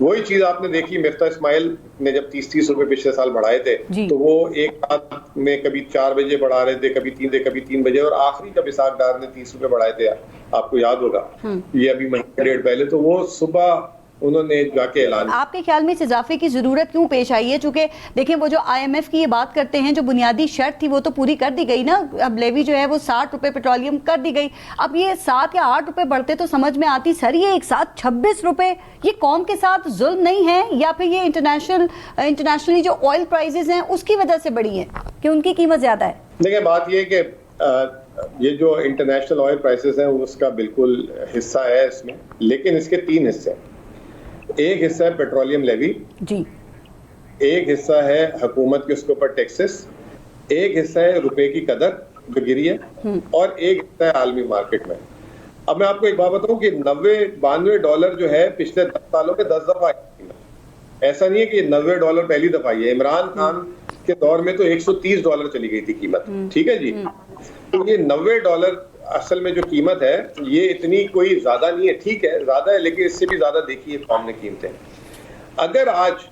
وہی چیز آپ نے دیکھی مفتاح اسماعیل نے جب 30 روپے پچھلے سال بڑھائے تھے تو وہ ایک رات میں کبھی 4 بجے بڑھا رہے تھے، کبھی 3 بجے، اور آخری جب اسحاق ڈار نے 30 روپے بڑھائے تھے آپ کو یاد ہوگا یہ ابھی مہینہ ڈیڑھ پہلے، تو وہ صبح انہوں نے جا کے اعلان. آپ کے خیال میں اس اضافے کی ضرورت کیوں پیش آئی ہے؟ چونکہ دیکھیں وہ جو IMF کی یہ بات کرتے ہیں جو بنیادی شرط تھی وہ تو پوری کر دی گئی نا، اب لیوی جو ہے وہ 60 روپے پیٹرولیم کر دی گئی، اب یہ 7 یا 8 روپے بڑھتے تو سمجھ میں آتی، سر یہ ایک ساتھ 26 روپے، یہ قوم کے ساتھ ظلم نہیں ہے یا پھر یہ انٹرنیشنلی جو آئل پرائزز ہیں اس کی وجہ سے بڑھی ہیں کہ ان کی قیمت زیادہ ہے؟ دیکھیں بات یہ ہے کہ یہ جو انٹرنیشنل آئل پرائسز ہیں اس کا بالکل حصہ ہے اس میں، لیکن اس کے 3 حصے ہیں. ایک حصہ ہے پیٹرولیم لیوی جی، ایک حصہ ہے حکومت کے اس کے اوپر ٹیکسز، ایک حصہ ہے روپے کی قدر جو گری ہے، اور ایک حصہ ہے عالمی مارکیٹ میں. اب میں آپ کو ایک بات بتاؤں کہ $92 جو ہے پچھلے 10 سالوں میں 10 دفعہ آئی. ایسا نہیں ہے کہ $90 پہلی دفعہ آئی ہے، عمران خان کے دور میں تو $130 چلی گئی تھی قیمت، ٹھیک ہے جی. تو یہ $90 اصل میں جو قیمت ہے یہ اتنی کوئی زیادہ نہیں ہے، ٹھیک ہے زیادہ ہے لیکن اس سے بھی زیادہ دیکھیے قوم نے قیمتیں. اگر آج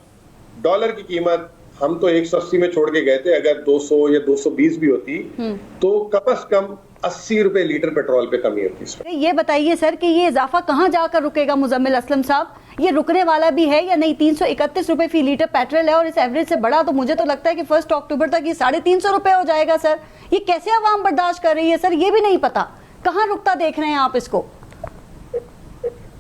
ڈالر کی قیمت ہم تو 180 میں چھوڑ کے گئے تھے، اگر 200 یا 220 بھی ہوتی تو کم از کم 80 روپے لیٹر پیٹرول پہ کمی ہوتی ہے. یہ بتائیے سر کہ یہ اضافہ کہاں جا کر رکے گا مزمل اسلم صاحب؟ یہ رکنے والا بھی ہے یا نہیں؟ 331 روپے فی لیٹر پیٹرول ہے اور اس ایوریج سے بڑا تو مجھے تو لگتا ہے کہ 1 اکتوبر تک یہ 350 روپے ہو جائے گا. سر یہ کیسے عوام برداشت کر رہی ہے؟ سر یہ بھی نہیں پتا کہاں رکتا دیکھ رہے ہیں آپ اس کو؟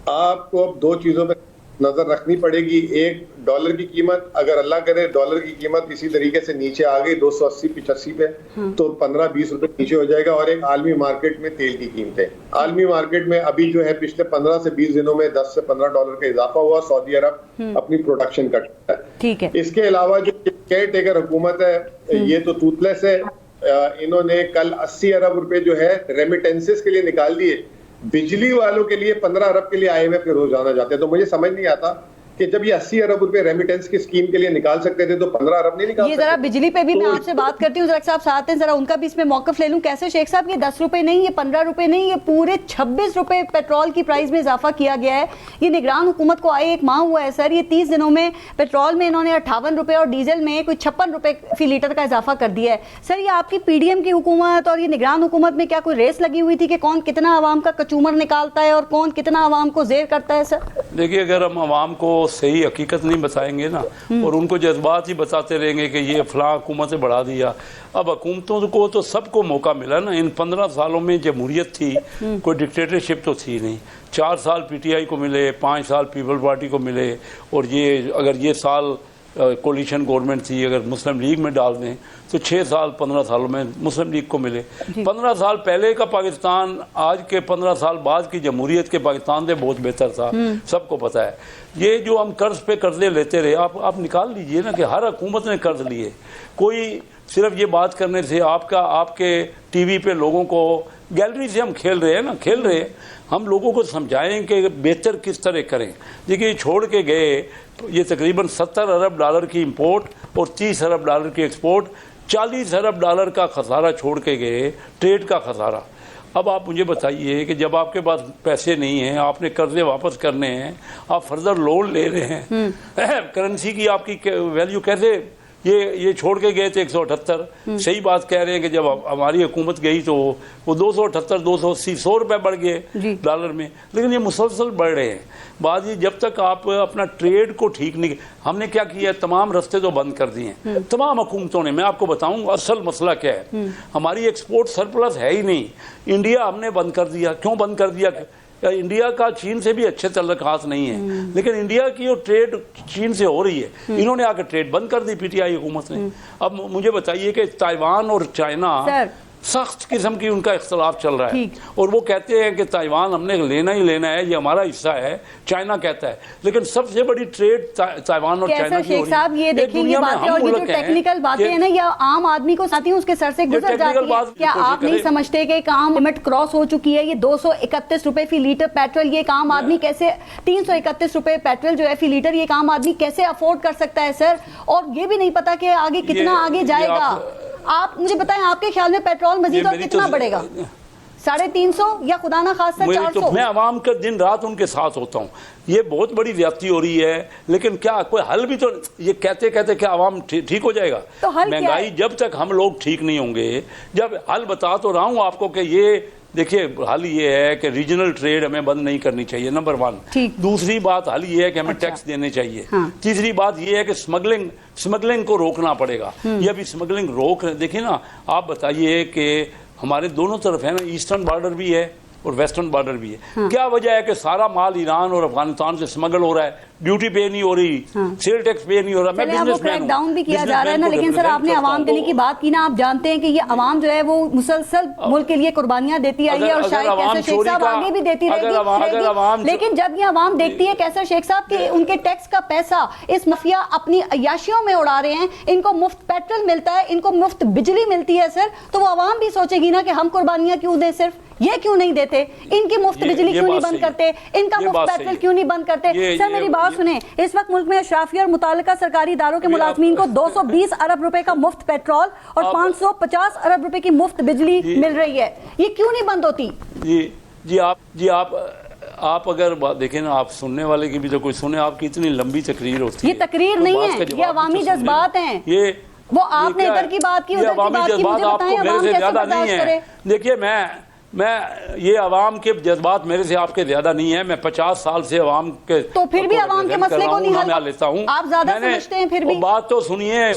آپ کو اب 2 چیزوں پہ نظر رکھنی پڑے گی. ایک ڈالر کی قیمت، اگر اللہ کرے ڈالر کی قیمت اسی طریقے سے نیچے آ گئی 280-85 پہ تو 15-20 روپے نیچے ہو جائے گا. اور ایک عالمی مارکیٹ میں تیل کی قیمتیں، عالمی مارکیٹ میں ابھی جو ہے پچھلے 15 سے 20 دنوں میں $10 سے $15 کا اضافہ ہوا. سعودی عرب اپنی پروڈکشن کٹ رہا ہے. ٹھیک ہے. اس کے علاوہ جو کیئر ٹیکر حکومت ہے یہ تو ٹوتھ لیس ہے. انہوں نے کل 80 ارب روپے جو ہے ریمیٹنسز کے لیے نکال دیے. بجلی والوں کے لیے 15 ارب کے لیے IMF کے روزانہ جاتے ہیں. تو مجھے سمجھ نہیں آتا کہ جب یہ 80 ارب روپے ریمیٹنس کی اسکیم کے لیے نکال سکتے تھے تو 15 ارب نہیں نکال سکتے. یہ ذرا بجلی پہ بھی میں آپ سے بات کرتی ہوں، ذرا صاحب ساتھ ہیں، ذرا ان کا بھی اس میں موقف لے لوں. کیسے شیخ صاحب یہ 10 روپے نہیں، یہ 15 روپے نہیں، یہ پورے 26 روپے پیٹرول کی پرائز میں اضافہ کیا گیا ہے. یہ نگران حکومت کو آئے 1 ماہ ہوا ہے سر. یہ 30 دنوں میں پیٹرول میں انہوں نے 58 روپے اور ڈیزل میں کوئی 56 روپے فی لیٹر کا اضافہ کر دیا ہے. سر یہ آپ کی PDM کی حکومت اور یہ نگران حکومت میں کیا کوئی ریس لگی ہوئی تھی کہ کون کتنا عوام کا کچومر نکالتا ہے اور کون کتنا عوام کو زیر کرتا ہے؟ سر دیکھیے اگر ہم عوام کو صحیح حقیقت نہیں بتائیں گے نا اور ان کو جذبات ہی بتاتے رہیں گے کہ یہ فلاں حکومت سے بڑھا دیا. اب حکومتوں کو تو سب کو موقع ملا نا. ان 15 سالوں میں جمہوریت تھی، کوئی ڈکٹیٹرشپ تو تھی نہیں. 4 سال PTI کو ملے، 5 سال پیپل پارٹی کو ملے، اور یہ اگر یہ سال کولیشن گورنمنٹ تھی اگر مسلم لیگ میں ڈال دیں تو 6 سال 15 سالوں میں مسلم لیگ کو ملے. 15 سال پہلے کا پاکستان آج کے 15 سال بعد کی جمہوریت کے پاکستان سے بہت بہتر تھا، سب کو پتہ ہے. یہ جو ہم قرض پہ قرضے لیتے رہے، آپ نکال لیجئے نا کہ ہر حکومت نے قرض لیے. کوئی صرف یہ بات کرنے سے آپ کے ٹی وی پہ لوگوں کو گیلری سے ہم کھیل رہے ہیں. ہم لوگوں کو سمجھائیں کہ بہتر کس طرح کریں. دیکھیے چھوڑ کے گئے یہ تقریباً $70 ارب کی امپورٹ اور $30 ارب کی ایکسپورٹ، $40 ارب کا خسارہ چھوڑ کے گئے، ٹریڈ کا خسارہ. اب آپ مجھے بتائیے کہ جب آپ کے پاس پیسے نہیں ہیں، آپ نے قرضے واپس کرنے ہیں، آپ فردر لون لے رہے ہیں، کرنسی کی آپ کی ویلیو کیسے؟ یہ چھوڑ کے گئے تھے 178. صحیح بات کہہ رہے ہیں کہ جب ہماری حکومت گئی تو وہ 278 280 100 روپے بڑھ گئے ڈالر میں، لیکن یہ مسلسل بڑھ رہے ہیں. بعد جب تک آپ اپنا ٹریڈ کو ٹھیک نہیں، ہم نے کیا کیا ہے، تمام رستے تو بند کر دیے ہیں تمام حکومتوں نے. میں آپ کو بتاؤں اصل مسئلہ کیا ہے. ہماری ایکسپورٹ سرپلس ہے ہی نہیں. انڈیا ہم نے بند کر دیا. کیوں بند کر دیا؟ انڈیا کا چین سے بھی اچھے تعلقات نہیں ہیں، لیکن انڈیا کی جو ٹریڈ چین سے ہو رہی ہے، انہوں نے آ کے ٹریڈ بند کر دی PTI حکومت نے. اب مجھے بتائیے کہ تائیوان اور چائنا سخت قسم کی ان کا اختلاف چل رہا ہے اور وہ کہتے ہیں کہ تائیوان ہم نے لینا ہی لینا ہے، یہ ہمارا حصہ ہے. چائنا کہتا ہے، لیکن سب سے بڑی ٹریڈ تائیوان اور چائنا کی ہو رہی ہے. صاحب یہ دیکھیں یہ باتیں اور یہ جو ٹیکنیکل باتیں ہیں نا، یہ عام آدمی کو ساتھی اس کے سر سے گزر جاتی ہے. کیا آپ نہیں سمجھتے کہ ایک عام لمٹ کراس ہو چکی ہے؟ یہ 231 روپے فی لیٹر پیٹرول، یہ ایک عام آدمی کیسے 331 روپے پیٹرول جو ہے فی لیٹر، یہ ایک عام آدمی کیسے افورڈ کر سکتا ہے سر؟ اور یہ بھی نہیں پتا کہ آگے کتنا آگے جائے گا. آپ مجھے بتائیں آپ کے خیال میں پیٹرول مزید اور کتنا بڑھے گا؟ 350 یا خدا نہ خاصہ 400. میں عوام کا دن رات ان کے ساتھ ہوتا ہوں. یہ بہت بڑی زیادتی ہو رہی ہے, لیکن کیا کوئی حل بھی تو, یہ کہتے کہتے کیا عوام ٹھیک ہو جائے گا؟ مہنگائی جب تک ہم لوگ ٹھیک نہیں ہوں گے, جب حل بتا تو رہا ہوں آپ کو کہ یہ دیکھیے حل یہ ہے کہ ریجنل ٹریڈ ہمیں بند نہیں کرنی چاہیے, نمبر 1. دوسری بات حل یہ ہے کہ ہمیں ٹیکس دینے چاہیے. تیسری بات یہ ہے کہ سمگلنگ کو روکنا پڑے گا. یہ ابھی سمگلنگ روک, دیکھیں نا آپ بتائیے کہ ہمارے دونوں طرف ہے نا, ایسٹرن بارڈر بھی ہے اور ویسٹرن بارڈر بھی ہے. کیا وجہ ہے کہ سارا مال ایران اور افغانستان سے سمگل ہو رہا ہے, ڈیوٹی پے نہیں ہو رہی, سیل ٹیکس پے نہیں ہو رہا. میں بزنس مین ہوں, ڈاؤن بھی کیا جا رہا ہے نا, لیکن سر آپ نے عوام دینے کی بات کی نا, آپ جانتے ہیں کہ یہ عوام جو ہے وہ مسلسل ملک کے لیے قربانیاں دیتی آئی ہے, اور شاید کیسر شیخ صاحب آگے بھی دیتی رہے گی. لیکن جب یہ عوام دیکھتی ہے کیسر شیخ صاحب کہ ان کے ٹیکس کا پیسہ اس مافیا اپنی عیاشیوں میں اڑا رہے ہیں, ان کو مفت پیٹرول ملتا ہے, ان کو مفت بجلی ملتی ہے سر, تو وہ عوام بھی سوچے گی نا کہ ہم قربانیاں کیوں دیں, صرف یہ کیوں نہیں دیتے, ان کی مفت بجلی کیوں نہیں بند کرتے, ان کا مفت پیٹرول کیوں نہیں بند کرتے. سر میری بات سنیں, اس وقت ملک میں اشرافیہ اور متعلقہ سرکاری اداروں کے ملازمین کو 220 ارب روپے کا مفت پیٹرول اور 550 ارب روپے کی مفت بجلی مل رہی ہے, یہ کیوں نہیں بند ہوتی؟ جی آپ اگر دیکھیں نا, آپ سننے والے کی بھی تو کوئی سنے, آپ کی اتنی لمبی تقریر ہوتی ہے. یہ تقریر نہیں ہے, یہ عوامی جذبات ہیں. وہ آپ نے ادھر کی بات کی, ادھر کی بات کی, مجھے بتائیں عوام کیسے برداشت کرے. دیکھیے میں یہ عوام کے جذبات میرے سے آپ کے زیادہ نہیں ہیں. میں 50 سال سے عوام کے, تو پھر بھی عوام کے مسئلے کو نہیں حل لیتا ہوں. آپ زیادہ سمجھتے ہیں پھر بھی. بات تو سنیے,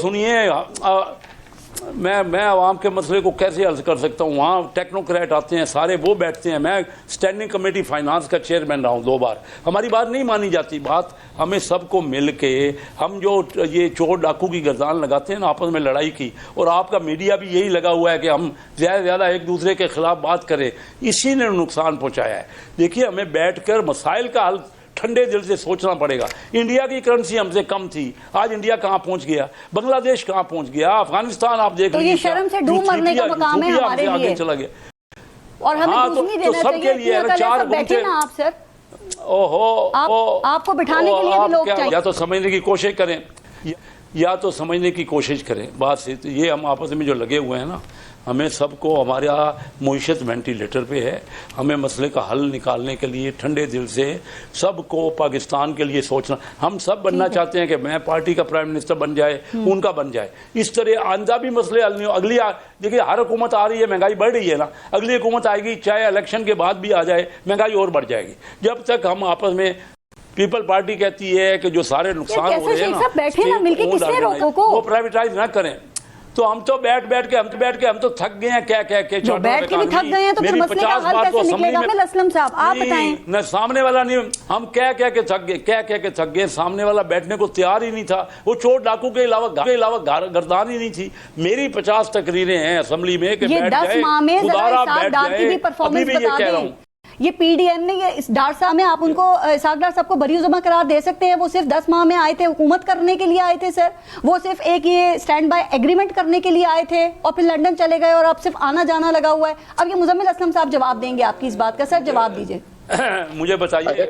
میں عوام کے مسئلے کو کیسے حل کر سکتا ہوں؟ وہاں ٹیکنوکریٹ آتے ہیں سارے, وہ بیٹھتے ہیں. میں اسٹینڈنگ کمیٹی فائنانس کا چیئرمین رہا ہوں 2 بار. ہماری بات نہیں مانی جاتی. بات ہمیں سب کو مل کے, ہم جو یہ چور ڈاکو کی گردان لگاتے ہیں نا آپس میں لڑائی کی, اور آپ کا میڈیا بھی یہی لگا ہوا ہے کہ ہم زیادہ سے زیادہ ایک دوسرے کے خلاف بات کریں, اسی نے نقصان پہنچایا ہے. دیکھیے ہمیں بیٹھ کر مسائل کا حل ٹھنڈے دل سے سوچنا پڑے گا. انڈیا کی کرنسی ہم سے کم تھی, آج انڈیا کہاں پہنچ گیا, بنگلہ دیش کہاں پہنچ گیا, افغانستان آپ دیکھ لیجیے, تو یہ شرم سے ڈوب مرنے کا مقام ہے ہمارے لیے, چلا گیا. اور ہمیں دوسری دینا چاہیے. 4 بیٹھے نا آپ سر, آپ کو بٹھانے کے لیے بھی لوگ چاہیے. یا تو سمجھنے کی کوشش کریں, بات سے یہ ہم آپس میں جو لگے ہوئے ہیں نا, ہمیں سب کو, ہمارا معیشت وینٹیلیٹر پہ ہے, ہمیں مسئلے کا حل نکالنے کے لیے ٹھنڈے دل سے سب کو پاکستان کے لیے سوچنا. ہم سب بننا چاہتے ہیں کہ میں پارٹی کا پرائم منسٹر بن جائے, ان کا بن جائے. اس طرح آئندہ بھی مسئلے حل نہیں ہو. اگلی دیکھیے ہر حکومت آ رہی ہے, مہنگائی بڑھ رہی ہے نا, اگلی حکومت آئے گی چاہے الیکشن کے بعد بھی آ جائے, مہنگائی اور بڑھ جائے گی. جب تک ہم آپس میں, پیپل پارٹی کہتی ہے کہ جو سارے نقصان ہو رہے ہیں نا وہ پرائیویٹائز نہ کریں, تو ہم تو بیٹھ کے ہم تو تھک گئے ہیں. کیا بیٹھ کے بھی تھک گئے ہیں, تو پھر مسئلے کا حل کیسے نکلے گا؟ اسلم صاحب آپ بتائیں. نہ سامنے والا نہیں, ہم کہہ کے تھک گئے, سامنے والا بیٹھنے کو تیار ہی نہیں تھا. وہ چور ڈاکو کے علاوہ گردان ہی نہیں تھی. میری 50 تقریریں ہیں اسمبلی میں کہ بیٹھ جائے, خدا بیٹھ جائے. ابھی بھی یہ کہہ رہا ہوں, یہ پی ڈی ایم نے, یہ ڈار صاحب میں آپ ان کو, اسحاق ڈار صاحب کو بری زباں قرار دے سکتے ہیں؟ وہ صرف 10 ماہ میں آئے تھے, حکومت کرنے کے لیے آئے تھے سر. وہ صرف ایک یہ اسٹینڈ بائی ایگریمنٹ کرنے کے لیے آئے تھے, اور پھر لنڈن چلے گئے, اور اب صرف آنا جانا لگا ہوا ہے. اب یہ مزمل اسلم صاحب جواب دیں گے آپ کی اس بات کا. سر جواب دیجئے. مجھے بتائیے.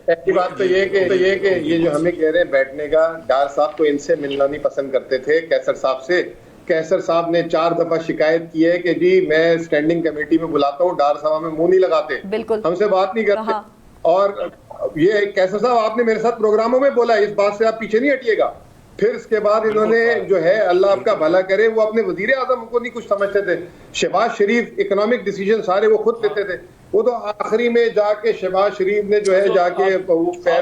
ایسی بات تو یہ کہ یہ جو ہمیں کہہ رہے ہیں بیٹھنے کا, ڈار صاحب تو ان سے ملنا نہیں پسند کرتے تھے کیسر صاحب سے. کیسر صاحب نے 4 دفعہ شکایت کی ہے کہ جی میں اسٹینڈنگ کمیٹی میں بلاتا ہوں, ڈار صاحب ہمیں منہ نہیں لگاتے, ہم سے بات نہیں کرتے. اور یہ کیسر صاحب آپ نے میرے ساتھ پروگراموں میں بولا, اس بات سے آپ پیچھے نہیں ہٹیے گا. پھر اس کے بعد انہوں نے جو ہے, اللہ آپ کا بھلا کرے, وہ اپنے وزیر اعظم کو نہیں کچھ سمجھتے تھے. شہباز شریف اکنامک ڈیسیجن سارے وہ خود لیتے تھے. وہ تو آخری میں جا کے شہباز شریف نے جو ہے جا کے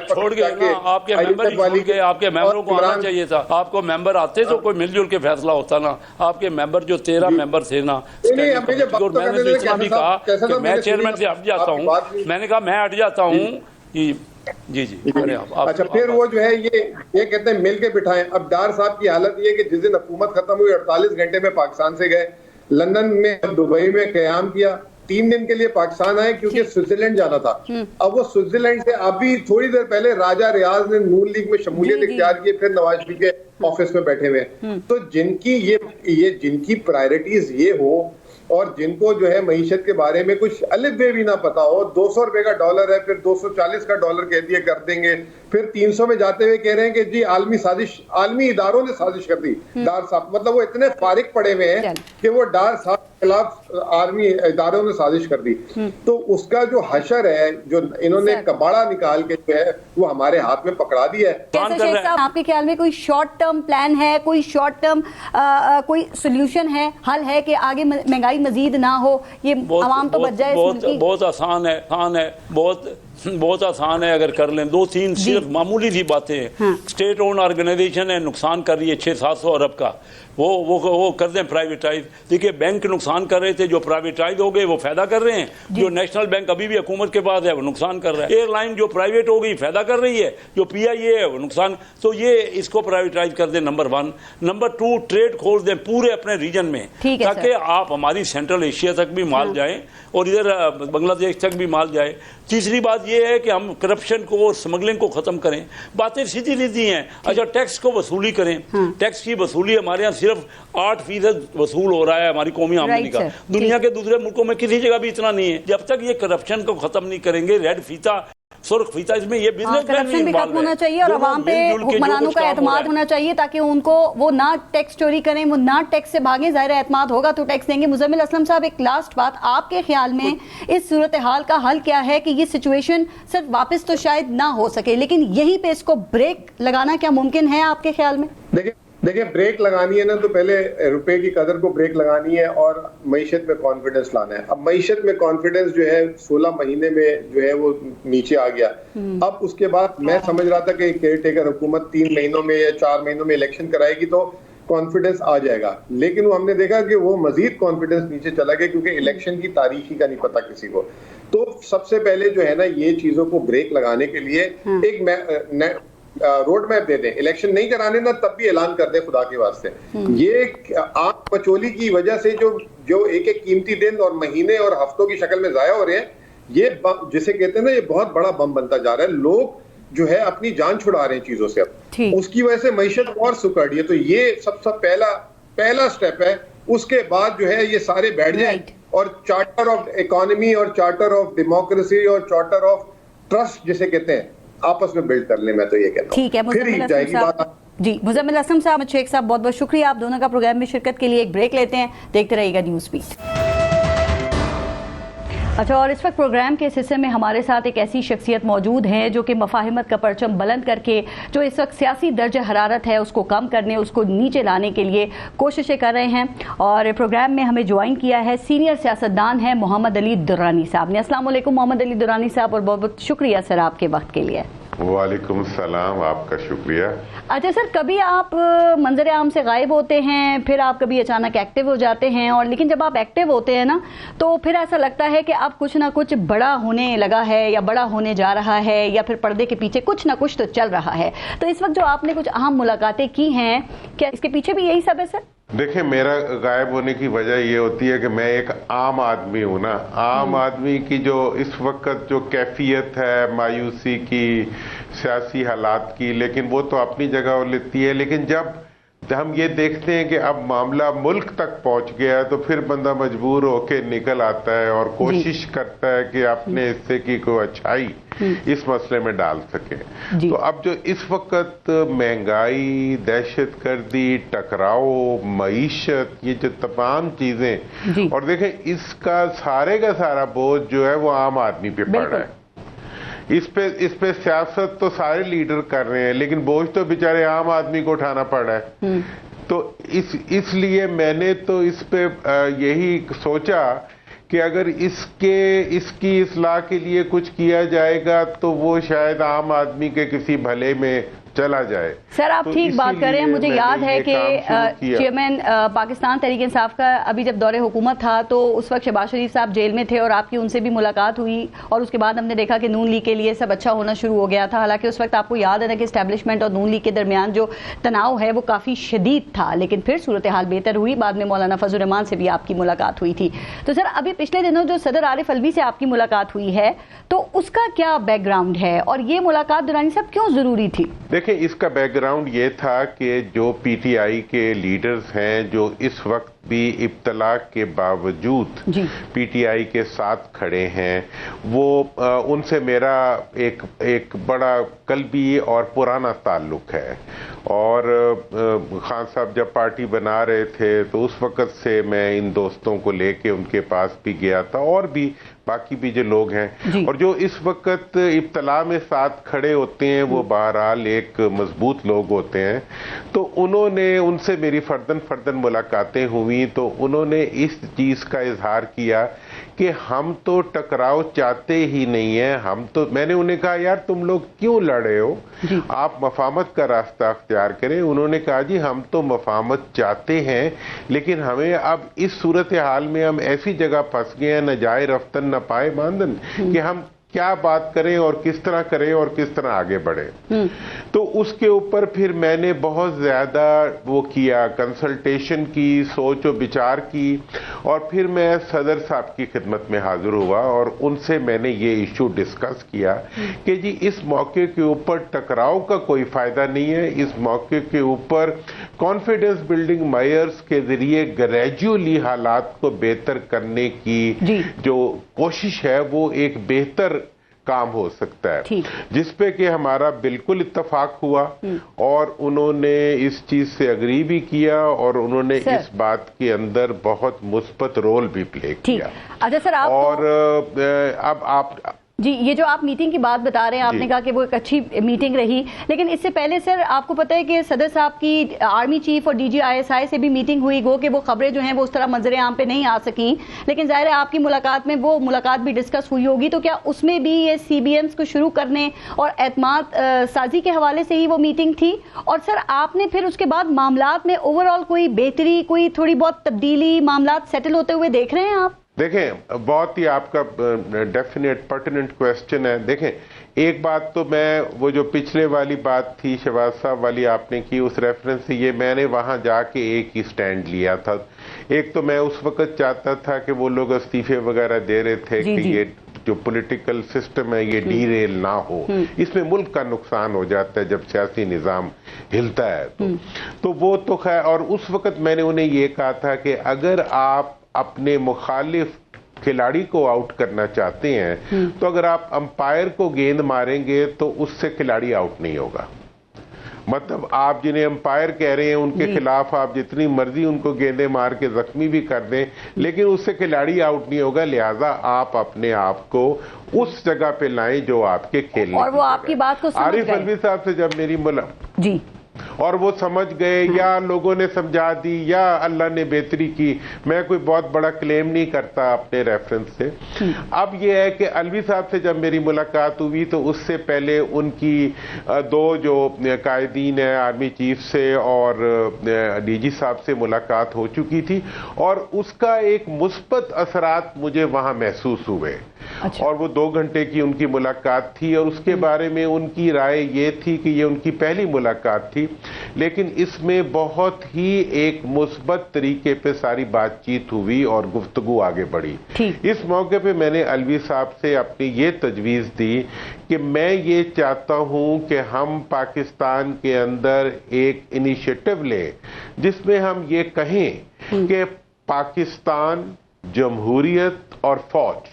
چھوڑ گئے. آپ کے ممبر والی کے, آپ کے ممبروں کو آنا چاہیے تھا. آپ کو ممبر آتے تو کوئی مل جل کے فیصلہ ہوتا نا. آپ کے ممبر جو 13 ممبر تھے نا, میں نے تو اتنا بھی کہا کہ میں چیئرمین سے ہٹ جاتا ہوں. میں نے کہا میں ہٹ جاتا ہوں. جی اچھا, پھر وہ جو ہے یہ کہتے ہیں مل کے بٹھائیں. اب ڈار صاحب کی حالت یہ کہ جس دن حکومت ختم ہوئی 48 گھنٹے میں پاکستان سے گئے, لندن میں, دبئی میں قیام کیا, 3 دن کے لیے پاکستان آئے کیونکہ سوئٹزرلینڈ جانا تھا. اب وہ سوئٹزرلینڈ سے ابھی تھوڑی دیر پہلے راجہ ریاض نے نون لیگ میں شمولیت اختیار کی, پھر نواز شریف کے آفس میں بیٹھے ہوئے. تو جن کی پرائرٹیز یہ ہو, اور جن کو جو ہے معیشت کے بارے میں کچھ الف بے بھی نہ پتا ہو, 200 روپے کا ڈالر ہے, پھر 240 کا ڈالر کہہ دیا کر دیں گے, پھر 300 میں جاتے ہوئے کہہ رہے ہیں کہ جی عالمی اداروں نے سازش کر دی ڈار صاحب. مطلب وہ اتنے فارغ پڑے ہوئے ہیں کہ وہ ڈار صاحب کے خلاف عالمی اداروں نے سازش کر دی. تو اس کا جو حشر ہے جو انہوں نے کباڑا نکال کے جو ہے وہ ہمارے ہاتھ میں پکڑا دیا ہے. شیخ صاحب آپ کے خیال میں کوئی شارٹ ٹرم پلان ہے, کوئی شارٹ ٹرم کوئی سولوشن ہے, حل ہے کہ آگے مہنگائی مزید نہ ہو, یہ عوام تو بچ جائے؟ بہت آسان ہے, بہت آسان ہے اگر کر لیں. 2-3 صرف معمولی سی باتیں ہیں. اسٹیٹ اون آرگنائزیشن ہے, نقصان کر رہی ہے 600-700 ارب کا, وہ کر دیں پرائیویٹائز. دیکھیے بینک نقصان کر رہے تھے, جو پرائیویٹائز ہو گئے وہ فائدہ کر رہے ہیں. جو نیشنل بینک ابھی بھی حکومت کے پاس ہے وہ نقصان کر رہا ہے. ایئر لائن جو پرائیویٹ ہو گئی فائدہ کر رہی ہے, جو PIA ہے وہ نقصان. تو یہ اس کو پرائیویٹائز کر دیں, نمبر 1. نمبر 2, ٹریڈ کھول دیں پورے اپنے ریجن میں, تاکہ آپ ہماری سینٹرل ایشیا تک بھی مال جائیں اور ادھر بنگلہ دیش تک بھی مال جائے. تیسری بات یہ ہے کہ ہم کرپشن کو اور اسمگلنگ کو ختم کریں. باتیں سیدھی سیدھی ہیں. اچھا ٹیکس کو وصولی کریں. ٹیکس کی وصولی ہمارے یہاں صرف 8% وصول ہو رہا ہے ہماری قومی آمدنی کا. دنیا کے دوسرے ملکوں میں کسی جگہ بھی اتنا نہیں ہے. جب تک یہ کرپشن کو ختم نہیں کریں گے, ریڈ فیتا سرخ فیتا, اس میں یہ بزنس کرپشن بھی ختم ہونا چاہیے اور عوام پہ حکمرانوں کا اعتماد ہونا چاہیے تاکہ ان کو وہ نہ ٹیکس چوری کریں, وہ نہ ٹیکس سے بھاگیں. ظاہر اعتماد ہوگا تو ٹیکس دیں گے. مزمل اسلم صاحب ایک لاسٹ بات, آپ کے خیال میں اس صورتحال کا حل کیا ہے کہ یہ سچویشن صرف واپس تو شاید نہ ہو سکے, لیکن یہیں پہ اس کو بریک لگانا کیا ممکن ہے آپ کے خیال میں؟ دیکھیں بریک لگانی ہے نا تو پہلے روپے کی قدر کو بریک لگانی ہے اور معیشت میں کانفیڈنس لانا ہے. اب معیشت میں کانفیڈنس جو ہے 16 مہینے میں جو ہے وہ نیچے آ گیا. اب اس کے بعد میں سمجھ رہا تھا کہ کیئر ٹیکر حکومت 3 مہینوں میں یا 4 مہینوں میں الیکشن کرائے گی تو کانفیڈنس آ جائے گا, لیکن وہ ہم نے دیکھا کہ وہ مزید کانفیڈنس نیچے چلا گیا کیونکہ الیکشن کی تاریخ ہی کا نہیں پتا کسی کو. تو سب سے پہلے جو ہے نا یہ چیزوں کو بریک لگانے کے لیے ایک روڈ میپ دے دیں. الیکشن نہیں کرانے نا تب بھی اعلان کر دیں خدا کے واسطے. یہ آنکھ پچولی کی وجہ سے جو ایک قیمتی دن اور مہینے اور ہفتوں کی شکل میں ضائع ہو رہے ہیں, یہ جسے کہتے ہیں نا یہ بہت بڑا بم بنتا جا رہا ہے. لوگ جو ہے اپنی جان چھڑا رہے ہیں چیزوں سے, اب اس کی وجہ سے معیشت اور سکڑ رہی ہے. تو یہ سب سے پہلا سٹیپ ہے. اس کے بعد جو ہے یہ سارے بیٹھ جائیں اور چارٹر آف اکانومی اور چارٹر آف ڈیموکریسی اور چارٹر آف ٹرسٹ جسے کہتے ہیں آپس میں بلڈ کر لیں. میں تو یہ کہتا ہوں ٹھیک ہے. پھر ہی جائے گی بات. جی مزمل اسلم صاحب, شیخ صاحب بہت بہت شکریہ آپ دونوں کا پروگرام میں شرکت کے لیے. ایک بریک لیتے ہیں, دیکھتے رہیے گا نیوز بیٹ. اچھا, اور اس وقت پروگرام کے اس حصے میں ہمارے ساتھ ایک ایسی شخصیت موجود ہیں جو کہ مفاہمت کا پرچم بلند کر کے جو اس وقت سیاسی درجہ حرارت ہے اس کو کم کرنے, اس کو نیچے لانے کے لیے کوششیں کر رہے ہیں. اور پروگرام میں ہمیں جوائن کیا ہے سینئر سیاستدان ہیں محمد علی درانی صاحب نے. السلام علیکم محمد علی درانی صاحب, اور بہت بہت شکریہ سر آپ کے وقت کے لیے. وعلیکم السلام, آپ کا شکریہ. اچھا سر, کبھی آپ منظر عام سے غائب ہوتے ہیں, پھر آپ کبھی اچانک ایکٹیو ہو جاتے ہیں, اور لیکن جب آپ ایکٹیو ہوتے ہیں نا تو پھر ایسا لگتا ہے کہ اب کچھ نہ کچھ بڑا ہونے لگا ہے یا بڑا ہونے جا رہا ہے, یا پھر پردے کے پیچھے کچھ نہ کچھ تو چل رہا ہے. تو اس وقت جو آپ نے کچھ اہم ملاقاتیں کی ہیں, کیا اس کے پیچھے بھی یہی سب ہے سر؟ دیکھیں, میرا غائب ہونے کی وجہ یہ ہوتی ہے کہ میں ایک عام آدمی ہوں نا. عام آدمی کی جو اس وقت جو کیفیت ہے مایوسی کی, سیاسی حالات کی, لیکن وہ تو اپنی جگہ لیتی ہے. لیکن جب ہم یہ دیکھتے ہیں کہ اب معاملہ ملک تک پہنچ گیا ہے تو پھر بندہ مجبور ہو کے نکل آتا ہے اور کوشش کرتا ہے کہ اپنے حصے کی کوئی اچھائی اس مسئلے میں ڈال سکے. تو اب جو اس وقت مہنگائی, دہشت گردی, ٹکراؤ, معیشت, یہ جو تمام چیزیں, اور دیکھیں اس کا سارا بوجھ جو ہے وہ عام آدمی پہ پڑ رہا ہے. اس پہ سیاست تو سارے لیڈر کر رہے ہیں, لیکن بوجھ تو بیچارے عام آدمی کو اٹھانا پڑ رہا ہے. تو اس لیے میں نے تو اس پہ یہی سوچا کہ اگر اس کی اصلاح کے لیے کچھ کیا جائے گا تو وہ شاید عام آدمی کے کسی بھلے میں چلا جائے. سر آپ ٹھیک بات کر رہے ہیں. مجھے یاد ہے کہ چیئرمین پاکستان تحریک انصاف کا ابھی جب دور حکومت تھا تو اس وقت شہباز شریف صاحب جیل میں تھے اور آپ کی ان سے بھی ملاقات ہوئی, اور اس کے بعد ہم نے دیکھا کہ نون لیگ کے لیے سب اچھا ہونا شروع ہو گیا تھا. حالانکہ اس وقت آپ کو یاد ہے نا کہ اسٹیبلشمنٹ اور نون لیگ کے درمیان جو تناؤ ہے وہ کافی شدید تھا, لیکن پھر صورتحال بہتر ہوئی. بعد میں مولانا فضل الرحمان سے بھی آپ کی ملاقات ہوئی تھی. تو سر ابھی پچھلے دنوں جو صدر عارف الوی سے آپ کی ملاقات ہوئی ہے تو اس کا کیا بیک گراؤنڈ ہے, اور یہ ملاقات درانی صاحب کیوں ضروری تھی؟ دیکھیں, اس کا بیک گراؤنڈ یہ تھا کہ جو پی ٹی آئی کے لیڈرز ہیں جو اس وقت بھی ابتلا کے باوجود پی ٹی آئی کے ساتھ کھڑے ہیں. وہ ان سے میرا ایک بڑا قلبی اور پرانا تعلق ہے, اور خان صاحب جب پارٹی بنا رہے تھے تو اس وقت سے میں ان دوستوں کو لے کے ان کے پاس بھی گیا تھا, اور بھی باقی بھی جو لوگ ہیں اور جو اس وقت ابتلا میں ساتھ کھڑے ہوتے ہیں وہ بہرحال ایک مضبوط لوگ ہوتے ہیں. تو انہوں نے, ان سے میری فردن ملاقاتیں ہوئی تو انہوں نے اس چیز کا اظہار کیا کہ ہم تو ٹکراؤ چاہتے ہی نہیں ہیں. میں نے انہیں کہا یار تم لوگ کیوں لڑے ہو, آپ مفاہمت کا راستہ اختیار کریں. انہوں نے کہا جی ہم تو مفاہمت چاہتے ہیں, لیکن ہمیں اب اس صورتحال میں ہم ایسی جگہ پھنس گئے ہیں نہ جائے رفتن نہ پائے باندھن کہ ہم کیا بات کریں اور کس طرح کریں اور کس طرح آگے بڑھیں. تو اس کے اوپر پھر میں نے بہت زیادہ وہ کیا, کنسلٹیشن کی, سوچ و بچار کی, اور پھر میں صدر صاحب کی خدمت میں حاضر ہوا اور ان سے میں نے یہ ایشو ڈسکس کیا کہ جی اس موقع کے اوپر ٹکراؤ کا کوئی فائدہ نہیں ہے. اس موقع کے اوپر کانفیڈنس بلڈنگ میئرز کے ذریعے گریجولی حالات کو بہتر کرنے کی جو کوشش ہے وہ ایک بہتر کام ہو سکتا ہے, جس پہ کہ ہمارا بالکل اتفاق ہوا, اور انہوں نے اس چیز سے اگری بھی کیا, اور انہوں نے اس بات کے اندر بہت مثبت رول بھی پلے کیا. اور اب آپ جی یہ جو آپ میٹنگ کی بات بتا رہے ہیں, آپ نے کہا کہ وہ ایک اچھی میٹنگ رہی, لیکن اس سے پہلے سر آپ کو پتہ ہے کہ صدر صاحب کی آرمی چیف اور D G I S I سے بھی میٹنگ ہوئی, گو کہ وہ خبریں جو ہیں وہ اس طرح منظر عام پہ نہیں آ سکیں, لیکن ظاہر ہے آپ کی ملاقات میں وہ ملاقات بھی ڈسکس ہوئی ہوگی. تو کیا اس میں بھی یہ سی بی ایمز کو شروع کرنے اور اعتماد سازی کے حوالے سے ہی وہ میٹنگ تھی؟ اور سر آپ نے پھر اس کے بعد معاملات میں اوور آل کوئی بہتری, کوئی تھوڑی بہت تبدیلی, معاملات سیٹل ہوتے ہوئے دیکھ رہے ہیں آپ؟ دیکھیں بہت ہی آپ کا ڈیفینیٹ پرٹیننٹ کویسچن ہے. دیکھیں ایک بات تو میں وہ جو پچھلے والی بات تھی شہباز صاحب والی آپ نے کی, اس ریفرنس سے یہ میں نے وہاں جا کے ایک ہی سٹینڈ لیا تھا. ایک تو میں اس وقت چاہتا تھا کہ وہ لوگ استعفے وغیرہ دے رہے تھے کہ یہ جو پولیٹیکل سسٹم ہے یہ ڈی ریل نہ ہو, اس میں ملک کا نقصان ہو جاتا ہے جب سیاسی نظام ہلتا ہے. تو وہ تو خیر, اور اس وقت میں نے انہیں یہ کہا تھا کہ اگر آپ اپنے مخالف کھلاڑی کو آؤٹ کرنا چاہتے ہیں تو اگر آپ امپائر کو گیند ماریں گے تو اس سے کھلاڑی آؤٹ نہیں ہوگا. مطلب آپ جنہیں امپائر کہہ رہے ہیں ان کے خلاف آپ جتنی مرضی ان کو گیندیں مار کے زخمی بھی کر دیں, لیکن اس سے کھلاڑی آؤٹ نہیں ہوگا. لہذا آپ اپنے آپ کو اس جگہ پہ لائیں جو آپ کے کھیلنے, اور وہ آپ کی بات کو عارف الوی صاحب سے جب میری جی اور وہ سمجھ گئے یا لوگوں نے سمجھا دی یا اللہ نے بہتری کی, میں کوئی بہت بڑا کلیم نہیں کرتا اپنے ریفرنس سے. اب یہ ہے کہ الوی صاحب سے جب میری ملاقات ہوئی تو اس سے پہلے ان کی دو جو قائدین ہیں آرمی چیف سے اور ڈی جی صاحب سے ملاقات ہو چکی تھی, اور اس کا ایک مثبت اثرات مجھے وہاں محسوس ہوئے. اور وہ 2 گھنٹے کی ان کی ملاقات تھی, اور اس کے بارے میں ان کی رائے یہ تھی کہ یہ ان کی پہلی ملاقات تھی, لیکن اس میں بہت ہی ایک مثبت طریقے پہ ساری بات چیت ہوئی اور گفتگو آگے بڑھی. اس موقع پہ میں نے الوی صاحب سے اپنی یہ تجویز دی کہ میں یہ چاہتا ہوں کہ ہم پاکستان کے اندر ایک انیشیٹو لیں جس میں ہم یہ کہیں کہ پاکستان, جمہوریت اور فوج,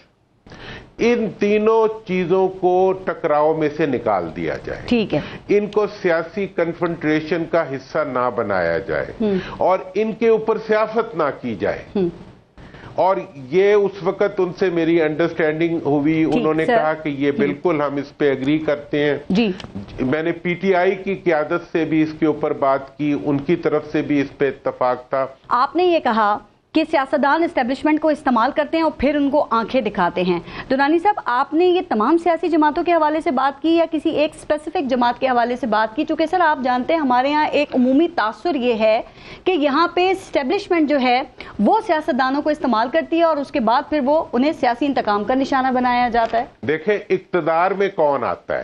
ان تینوں چیزوں کو ٹکراؤ میں سے نکال دیا جائے. ٹھیک ہے, ان کو سیاسی کنفرنٹریشن کا حصہ نہ بنایا جائے اور ان کے اوپر سیاست نہ کی جائے. اور یہ اس وقت ان سے میری انڈرسٹینڈنگ ہوئی, انہوں نے کہا کہ یہ بالکل ہم اس پہ اگری کرتے ہیں. میں نے پی ٹی آئی کی قیادت سے بھی اس کے اوپر بات کی, ان کی طرف سے بھی اس پہ اتفاق تھا. آپ نے یہ کہا کہ سیاستدان اسٹیبلشمنٹ کو استعمال کرتے ہیں اور پھر ان کو آنکھیں دکھاتے ہیں. درانی صاحب آپ نے یہ تمام سیاسی جماعتوں کے حوالے سے بات کی یا کسی ایک اسپیسیفک جماعت کے حوالے سے بات کی؟ چونکہ سر آپ جانتے ہیں ہمارے یہاں ایک عمومی تاثر یہ ہے کہ یہاں پہ اسٹیبلشمنٹ جو ہے وہ سیاستدانوں کو استعمال کرتی ہے اور اس کے بعد پھر وہ انہیں سیاسی انتقام کا نشانہ بنایا جاتا ہے. دیکھیں اقتدار میں کون آتا ہے,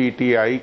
PTI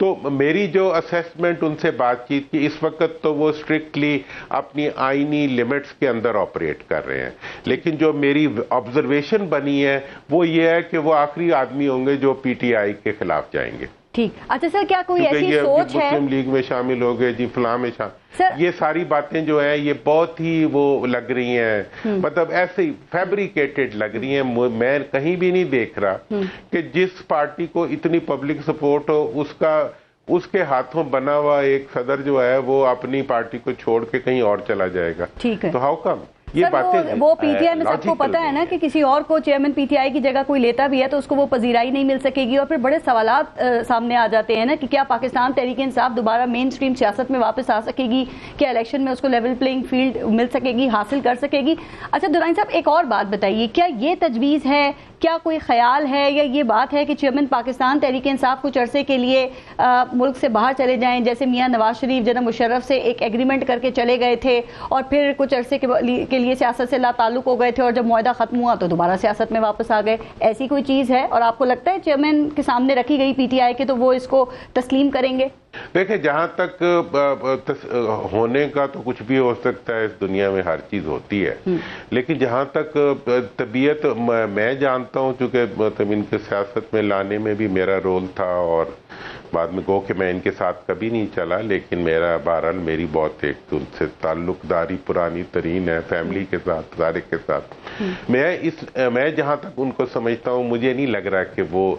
تو میری جو اسیسمنٹ ان سے بات چیت کی، اس وقت تو وہ اسٹرکٹلی اپنی آئینی لمٹس کے اندر آپریٹ کر رہے ہیں، لیکن جو میری آبزرویشن بنی ہے وہ یہ ہے کہ وہ آخری آدمی ہوں گے جو پی ٹی آئی کے خلاف جائیں گے. ٹھیک. اچھا سر، کیا کوئی ایسی سوچ ہے مسلم لیگ میں شامل ہو گئے، جی فلاں میں سر، یہ ساری باتیں جو ہیں یہ بہت ہی وہ لگ رہی ہیں، مطلب ایسے ہی فیبریکیٹڈ لگ رہی ہیں. میں کہیں بھی نہیں دیکھ رہا کہ جس پارٹی کو اتنی پبلک سپورٹ ہو اس کے ہاتھوں بنا ہوا ایک صدر جو ہے وہ اپنی پارٹی کو چھوڑ کے کہیں اور چلا جائے گا. ٹھیک ہے. تو ہاؤ کم یہ باتیں وہ پی ٹی آئی میں سب کو پتا ہے نا کہ کسی اور کو چیئرمین پی ٹی آئی کی جگہ کوئی لیتا بھی ہے تو اس کو وہ پذیرائی نہیں مل سکے گی، اور پھر بڑے سوالات سامنے آ جاتے ہیں نا کہ کیا پاکستان تحریک انصاف دوبارہ مین اسٹریم سیاست میں واپس آ سکے گی، کیا الیکشن میں اس کو لیول پلینگ فیلڈ مل سکے گی، حاصل کر سکے گی. اچھا درانی صاحب، ایک اور بات بتائیے، کیا یہ تجویز ہے، کیا کوئی خیال ہے یا یہ بات ہے کہ چیئرمین پاکستان تحریک انصاف کچھ عرصے کے لیے ملک سے باہر چلے جائیں، جیسے میاں نواز شریف جناب مشرف سے ایک ایگریمنٹ کر کے چلے گئے تھے اور پھر کچھ عرصے کے لیے سیاست سے لا تعلق ہو گئے تھے اور جب معاہدہ ختم ہوا تو دوبارہ سیاست میں واپس آ گئے؟ ایسی کوئی چیز ہے اور آپ کو لگتا ہے چیئرمین کے سامنے رکھی گئی پی ٹی آئی کے تو وہ اس کو تسلیم کریں گے؟ دیکھیں، جہاں تک ہونے کا تو کچھ بھی ہو سکتا ہے، اس دنیا میں ہر چیز ہوتی ہے، لیکن جہاں تک طبیعت میں جانتا ہوں، چونکہ ان کے سیاست میں لانے میں بھی میرا رول تھا اور بعد میں گو کہ میں ان کے ساتھ کبھی نہیں چلا، لیکن میرا بہرحال میری بہت ایک ان سے تعلق داری پرانی ترین ہے، فیملی کے ساتھ، سارے کے ساتھ. میں جہاں تک ان کو سمجھتا ہوں، مجھے نہیں لگ رہا کہ وہ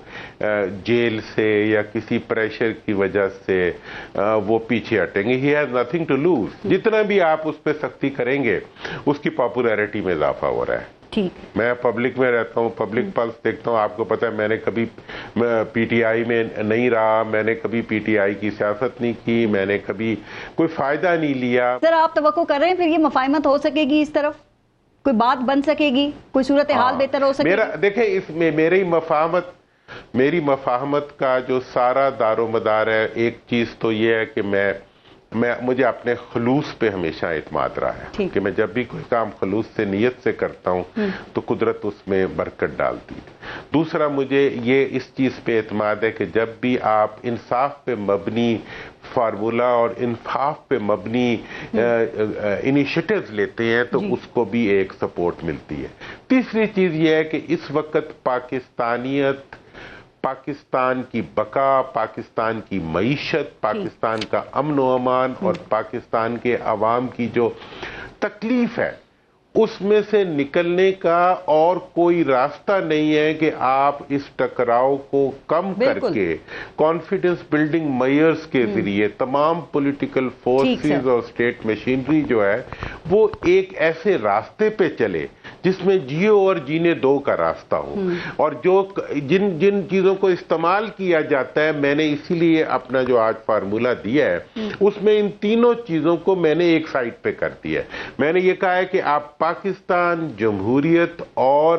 جیل سے یا کسی پریشر کی وجہ سے وہ پیچھے ہٹیں گے. He has nothing to lose. جتنا بھی آپ اس پہ سختی کریں گے اس کی پاپولیرٹی میں اضافہ ہو رہا ہے. میں پبلک میں رہتا ہوں، پبلک پلس دیکھتا ہوں. آپ کو پتا ہے میں نے کبھی پی ٹی آئی میں نہیں رہا، میں نے کبھی پی ٹی آئی کی سیاست نہیں کی، میں نے کبھی کوئی فائدہ نہیں لیا. سر، آپ توقع کر رہے ہیں پھر یہ مفاہمت ہو سکے گی، اس طرف کوئی بات بن سکے گی، کوئی صورتحال بہتر ہو سکے گی؟ دیکھیں، اس میں میری مفاہمت کا جو سارا دار و مدار ہے، ایک چیز تو یہ ہے کہ مجھے اپنے خلوص پہ ہمیشہ اعتماد رہا ہے کہ میں جب بھی کوئی کام خلوص سے نیت سے کرتا ہوں تو قدرت اس میں برکت ڈالتی ہے. دوسرا، مجھے یہ اس چیز پہ اعتماد ہے کہ جب بھی آپ انصاف پہ مبنی فارمولا اور انصاف پہ مبنی انیشیٹیوز لیتے ہیں تو اس کو بھی ایک سپورٹ ملتی ہے. تیسری چیز یہ ہے کہ اس وقت پاکستانیت، پاکستان کی بقا، پاکستان کی معیشت، پاکستان کا امن و امان اور پاکستان کے عوام کی جو تکلیف ہے، اس میں سے نکلنے کا اور کوئی راستہ نہیں ہے کہ آپ اس ٹکراؤ کو کم کر کے کانفیڈنس بلڈنگ میئرز کے ذریعے تمام پولیٹیکل فورسز اور اسٹیٹ مشینری جو ہے وہ ایک ایسے راستے پہ چلے جس میں جیو اور جینے دو کا راستہ ہو. اور جن چیزوں کو استعمال کیا جاتا ہے، میں نے اسی لیے اپنا جو آج فارمولہ دیا ہے اس میں ان تینوں چیزوں کو میں نے ایک سائٹ پہ کر دیا ہے. میں نے یہ کہا ہے کہ آپ پاکستان، جمہوریت اور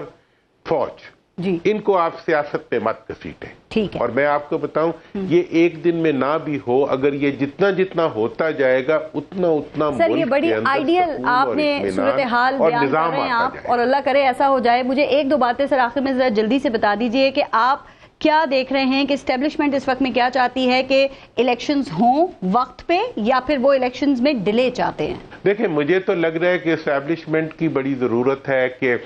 فوج، ان کو آپ سیاست پہ مت گھسیٹیں. اور میں آپ کو بتاؤں، یہ ایک دن میں نہ بھی ہو، اگر یہ جتنا ہوتا جائے گا اتنا سر، یہ بڑی آئیڈیل آپ نے صورتحال بیان کر رہے ہیں آپ، اور اللہ کرے ایسا ہو جائے. مجھے ایک دو باتیں سر آخر میں ذرا جلدی سے بتا دیجئے کہ آپ کیا دیکھ رہے ہیں کہ اسٹیبلشمنٹ اس وقت میں کیا چاہتی ہے، کہ الیکشنز ہوں وقت پہ یا پھر وہ الیکشنز میں ڈیلے چاہتے ہیں؟ دیکھیں، مجھے تو لگ رہا ہے کہ اسٹیبلشمنٹ کی بڑی ضرورت ہے کہ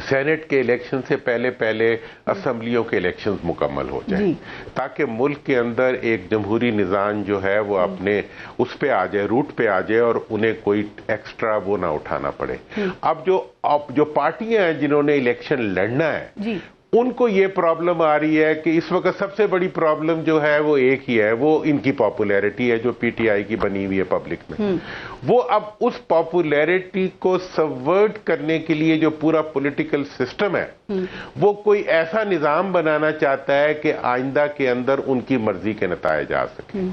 سینٹ کے الیکشن سے پہلے اسمبلیوں کے الیکشنز مکمل ہو جائیں تاکہ ملک کے اندر ایک جمہوری نظام جو ہے وہ اپنے اس پہ آ جائے، روٹ پہ آ جائے اور انہیں کوئی ایکسٹرا وہ نہ اٹھانا پڑے. اب جو پارٹیاں ہیں جنہوں نے الیکشن لڑنا ہے ان کو یہ پرابلم آ رہی ہے کہ اس وقت سب سے بڑی پرابلم جو ہے وہ ایک ہی ہے، وہ ان کی پاپولیرٹی ہے جو پی ٹی آئی کی بنی ہوئی ہے پبلک میں. وہ اب اس پاپولیرٹی کو سبورٹ کرنے کے لیے جو پورا پولیٹیکل سسٹم ہے وہ کوئی ایسا نظام بنانا چاہتا ہے کہ آئندہ کے اندر ان کی مرضی کے نتائج آ سکیں.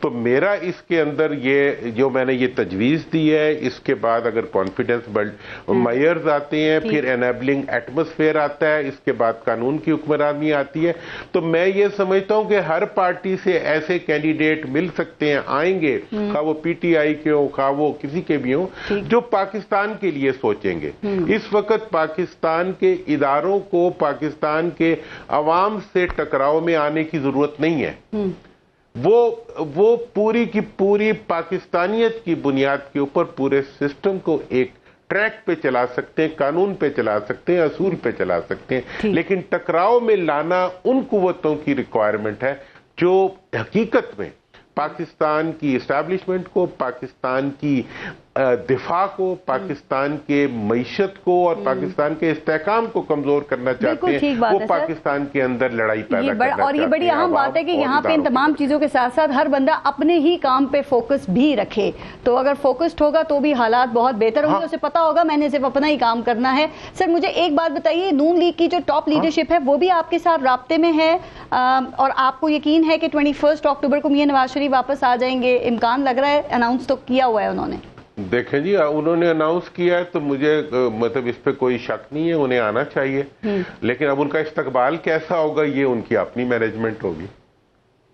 تو میرا اس کے اندر یہ جو میں نے یہ تجویز دی ہے، اس کے بعد اگر کانفیڈنس بلڈ میئرز آتے ہیں، پھر انیبلنگ ایٹماسفیئر آتا ہے، اس کے بعد قانون کی حکمرانی آتی ہے، تو میں یہ سمجھتا ہوں کہ ہر پارٹی سے ایسے کینڈیڈیٹ مل سکتے ہیں، آئیں گے، خواہ وہ پی ٹی آئی کے ہوں، خواہ وہ کسی کے بھی ہوں، جو پاکستان کے لیے سوچیں گے۔ اس وقت پاکستان کے اداروں کو پاکستان کے عوام سے ٹکراؤ میں آنے کی ضرورت نہیں ہے۔ وہ پوری کی پوری پاکستانیت کی بنیاد کے اوپر پورے سسٹم کو ایک ٹریک پہ چلا سکتے ہیں، قانون پہ چلا سکتے ہیں، اصول پہ چلا سکتے ہیں، لیکن ٹکراؤ میں لانا ان قوتوں کی ریکوائرمنٹ ہے جو حقیقت میں پاکستان کی اسٹیبلشمنٹ کو، پاکستان کی دفاع کو، پاکستان کے معیشت کو اور پاکستان کے استحکام کو کمزور کرنا چاہتے ہیں، وہ پاکستان کے اندر لڑائی پیدا کرنا چاہتے ہیں۔ اور یہ بڑی اہم بات ہے کہ یہاں پہ ان تمام چیزوں کے ساتھ ساتھ ہر بندہ اپنے ہی کام پہ فوکس بھی رکھے، تو اگر فوکسڈ ہوگا تو بھی حالات بہت بہتر ہوں گے، اسے پتا ہوگا میں نے صرف اپنا ہی کام کرنا ہے۔ سر مجھے ایک بات بتائیے، نون لیگ کی جو ٹاپ لیڈرشپ ہے وہ بھی آپ کے ساتھ رابطے میں ہے، اور آپ کو یقین ہے کہ 21 اکتوبر کو میاں نواز شریف واپس آ جائیں گے؟ امکان لگ رہا ہے، اناؤنس تو کیا ہوا ہے انہوں نے۔ دیکھیں جی، انہوں نے اناؤنس کیا ہے تو مجھے مطلب اس پہ کوئی شک نہیں ہے، انہیں آنا چاہیے، لیکن اب ان کا استقبال کیسا ہوگا یہ ان کی اپنی مینجمنٹ ہوگی۔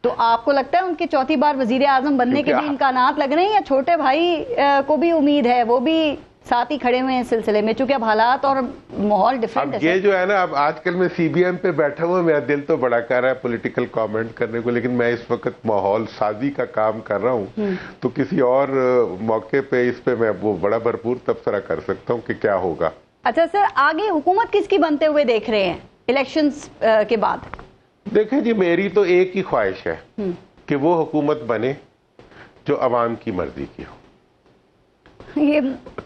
تو آپ کو لگتا ہے ان کے چوتھی بار وزیر اعظم بننے کے بھی امکانات لگ رہے ہیں، یا چھوٹے بھائی کو بھی امید ہے، وہ بھی ساتھ ہی کھڑے ہوئے ہیں اس سلسلے میں، چونکہ اب حالات اور ماحول ڈیفرنٹ ہے؟ اب یہ جو ہے نا، اب آج کل میں سی بی ایم پہ بیٹھا ہوں، میرا دل تو بڑا کر رہا ہے پولیٹیکل کامنٹ کرنے کو، لیکن میں اس وقت ماحول سازی کا کام کر رہا ہوں، تو کسی اور موقع پہ اس پہ میں وہ بڑا بھرپور تبصرہ کر سکتا ہوں کہ کیا ہوگا۔ اچھا سر، آگے حکومت کس کی بنتے ہوئے دیکھ رہے ہیں الیکشنز کے بعد؟ دیکھیں جی، میری تو ایک ہی خواہش ہے کہ وہ حکومت بنے جو عوام کی مرضی کی ہو۔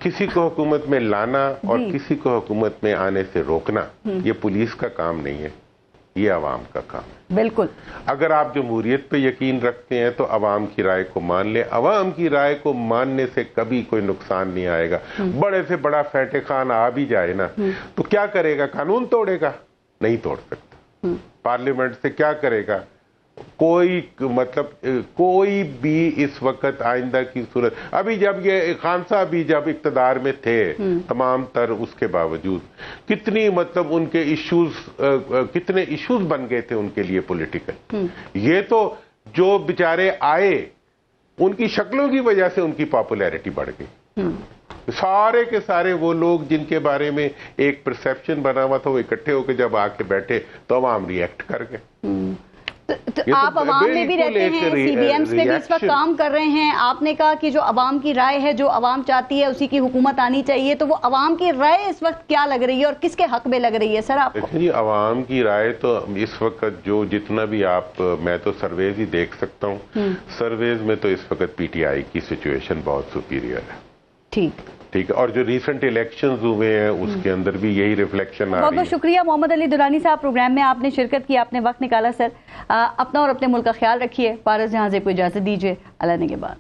کسی کو حکومت میں لانا اور کسی کو حکومت میں آنے سے روکنا یہ پولیس کا کام نہیں ہے، یہ عوام کا کام ہے۔ بالکل۔ اگر آپ جمہوریت پہ یقین رکھتے ہیں تو عوام کی رائے کو مان لیں، عوام کی رائے کو ماننے سے کبھی کوئی نقصان نہیں آئے گا۔ بڑے سے بڑا فیٹے خان آ بھی جائے نا تو کیا کرے گا؟ قانون توڑے گا؟ نہیں توڑ سکتا۔ پارلیمنٹ سے کیا کرے گا؟ کوئی مطلب کوئی بھی اس وقت آئندہ کی صورت، ابھی جب یہ خان صاحب بھی جب اقتدار میں تھے تمام تر، اس کے باوجود کتنی مطلب ان کے کتنے ایشوز بن گئے تھے ان کے لیے پولیٹیکل۔ یہ تو جو بیچارے آئے ان کی شکلوں کی وجہ سے ان کی پاپولیرٹی بڑھ گئی۔ سارے کے سارے وہ لوگ جن کے بارے میں ایک پرسیپشن بنا ہوا تھا، وہ اکٹھے ہو کے جب آ کے بیٹھے تو عوام ری ایکٹ کر گئے۔ تو آپ عوام میں بھی رہتے ہیں، سی بی ایمز میں بھی اس وقت کام کر رہے ہیں، آپ نے کہا کہ جو عوام کی رائے ہے، جو عوام چاہتی ہے اسی کی حکومت آنی چاہیے، تو وہ عوام کی رائے اس وقت کیا لگ رہی ہے اور کس کے حق میں لگ رہی ہے سر آپ کو؟ جی، عوام کی رائے تو اس وقت جو جتنا بھی میں تو سرویز ہی دیکھ سکتا ہوں، سرویز میں تو اس وقت پی ٹی آئی کی سچویشن بہت سپیریئر ہے۔ ٹھیک، اور جو ریسنٹ الیکشنز ہوئے ہیں اس کے اندر بھی یہی ریفلیکشن آ رہی ہے۔ بہت بہت شکریہ محمد علی درانی صاحب، پروگرام میں آپ نے شرکت کی، آپ نے وقت نکالا سر۔ اپنا اور اپنے ملک کا خیال رکھیے۔ پارس جہاں زیب کو اجازت دیجیے، اللہ نگہبان۔